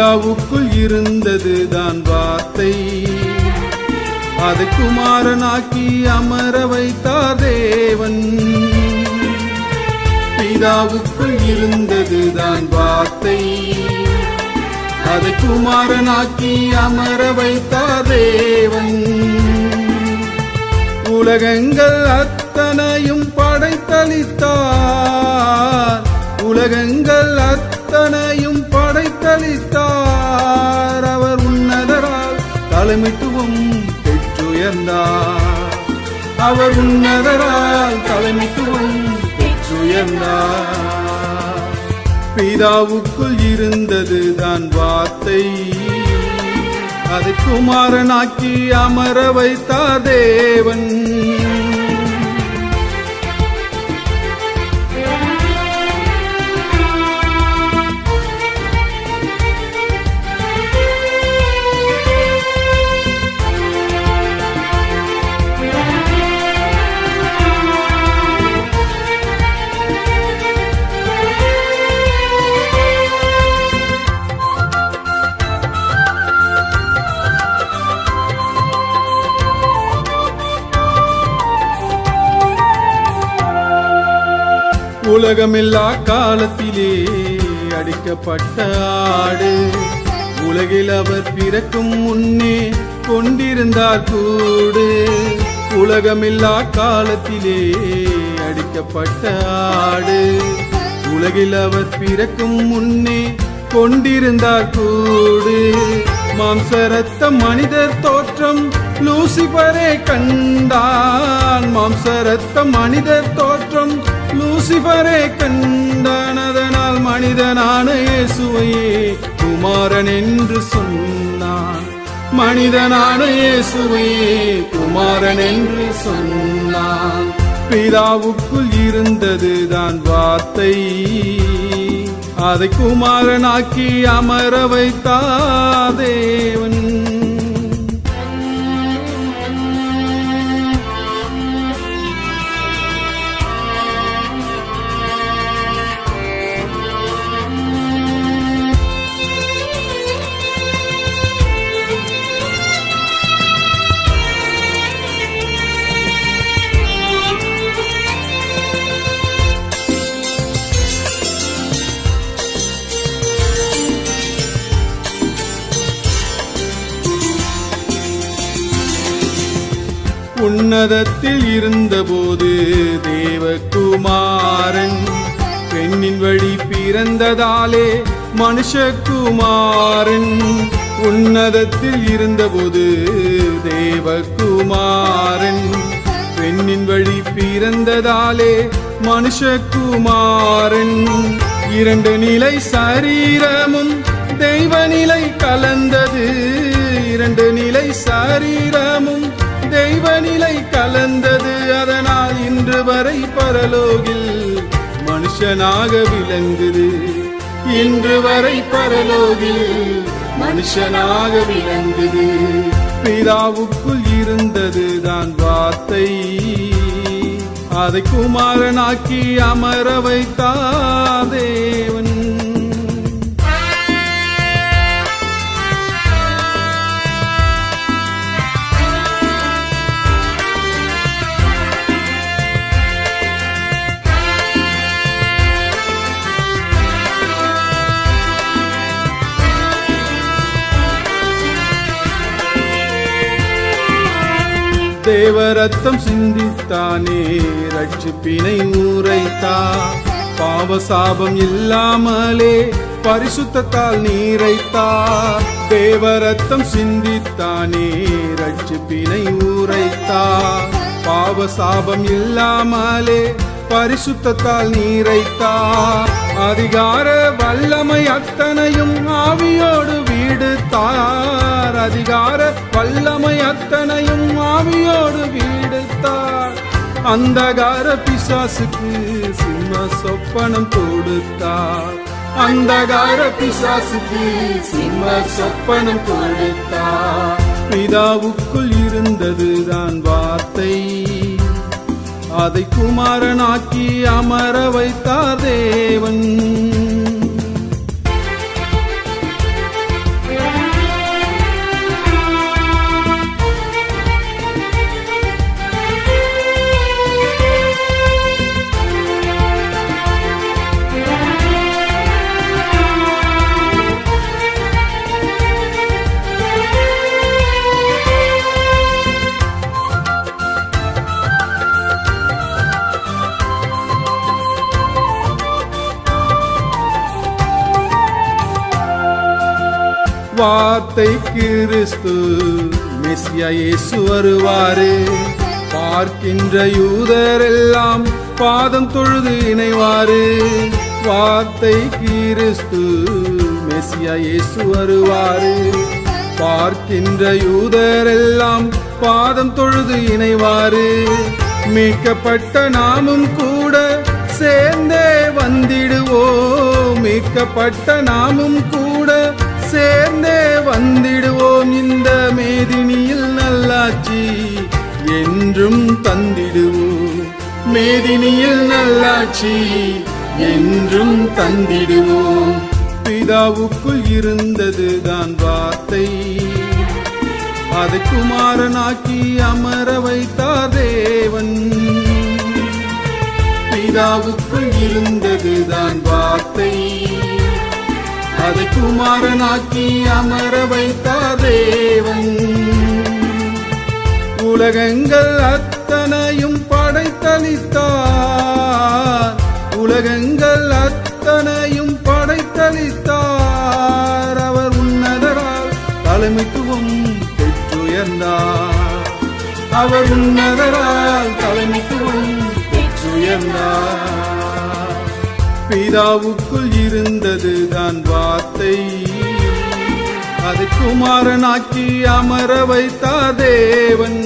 பிதாவுக்குள் இருந்ததுதான் வார்த்தை, அதை குமாரனாக்கி அமர வைத்தார் தேவன். பிதாவுக்குள் இருந்ததுதான் வார்த்தை, அதை குமாரனாக்கி அமர வைத்தார் தேவன். உலகங்கள் அத்தனையும் படைத்தளித்தார், உலகங்கள் அத்தனையும் படைத்தளித்தார். அவர் உன்னதரால் தலைமைத்துவம் பெற்றுயர்ந்தார், அவர் உன்னதரால் தலைமைத்துவம் பெற்றுயர்ந்தார். பிதாவுக்குள் இருந்ததுதான் வார்த்தை, அதை குமாரனாக்கி அமர வைத்தார் தேவன். உலகமில்லா காலத்திலே அடிக்கப்பட்ட ஆடு, உலகில் அவர் பிறக்கும் முன்னே கொண்டிருந்தார் கூடு. உலகமில்லா காலத்திலே அடிக்கப்பட்ட ஆடு, உலகில் அவர் பிறக்கும் முன்னே கொண்டிருந்தார் கூடு. மாம்சரத்த மனிதர் தோற்றம் லூசிபரே கண்டான், மாம்சரத்த மனிதர் தோற்றம் லூசிபரே கண்டான். அதனால் மனிதனான இயேசுவையே குமாரன் என்று சொன்னான், மனிதனான இயேசுவையே குமாரன் என்று சொன்னான். பிதாவுக்குள் இருந்ததுதான் வார்த்தை, அதை குமாரனாக்கி அமர வைத்தார் தேவன். உன்னதத்தில் இருந்தபோது தேவகுமாரன், பெண்ணின் வழி பிறந்ததாலே மனுஷகுமாரன். உன்னதத்தில் இருந்தபோது தேவகுமாரன், பெண்ணின் வழி பிறந்ததாலே மனுஷகுமாரன். இரண்டு நிலை சரீரமும் தெய்வ நிலை கலந்தது, இரண்டு நிலை சரீரமும் தெய்வ நிலை கலந்தது. அதனால் இன்று வரை பரலோகில் மனுஷனாக விளங்குது, இன்று வரை பரலோகில் மனுஷனாக விளங்குது. பிதாவுக்குள் இருந்ததுதான் வார்த்தை, அதை குமாரனாக்கி அமர வைத்தார் தேவன். தேவரத்தம் சிந்தித்தானே ரட்சிப்பினை உரைத்தார், பாவசாபம் இல்லாமலே பரிசுத்தத்தால் நீரைத்தார். தேவரத்தம் சிந்தித்தானே ரட்சிப்பினை உரைத்தார், பாவசாபம் இல்லாமலே பரிசுத்தத்தால் நீரைத்தார். அதிகார வல்லமை அத்தனையும் ஆவியோடு வீடுத்தார், அதிகார வல்லமை அத்தனையும் ஆவியோடு வீடுத்தார். அந்தகார பிசாசுக்கு சிம்ம சொப்பனம் கொடுத்தார், அந்தகார பிசாசுக்கு சிம்ம சொப்பனம் கொடுத்தார். பிதாவுக்குள் இருந்ததுதான் வார்த்தை, அதை குமாரனாக்கி அமர வைத்தார் தேவன். வார்த்தை கிறிஸ்து மெசியா இயேசு வருவாரு. பார்க்கின்ற யூதரெல்லாம் பாதம் தொழுது இணைவாரு. வார்த்தை கிறிஸ்து மெசியா இயேசு வருவாரு. பார்க்கின்ற யூதரெல்லாம் பாதம் தொழுது இணைவாரு. மீட்கப்பட்ட நாமும் கூட சேர்ந்தே வந்திடுவோம். மீட்கப்பட்ட நாமும் கூட சேர்ந்தே வந்திடுவோம். இந்த மேதினியில் நல்லாட்சி என்றும் தந்திடுவோம். மேதினியில் நல்லாட்சி என்றும் தந்திடுவோம். பிதாவுக்குள் இருந்ததுதான் வார்த்தை, அதை குமாரனாக்கி அமர வைத்தார் தேவன். பிதாவுக்குள் இருந்ததுதான் வார்த்தை, அதை குமாரனாக்கி அமர வைத்தார் தேவன். உலகங்கள் அத்தனையும் படைத்தளித்தார். உலகங்கள் அத்தனையும் படைத்தளித்தார். அவர் உன்னதரால் தலைமைத்துவம் பெற்றுயர்ந்தார். அவர் உன்னதரால் தலைமைத்துவம் பெற்றுயர்ந்தார். பிதாவுக்குள் இருந்ததுதான் வார்த்தை, அதை குமாரனாக்கி அமர வைத்தார் தேவன்.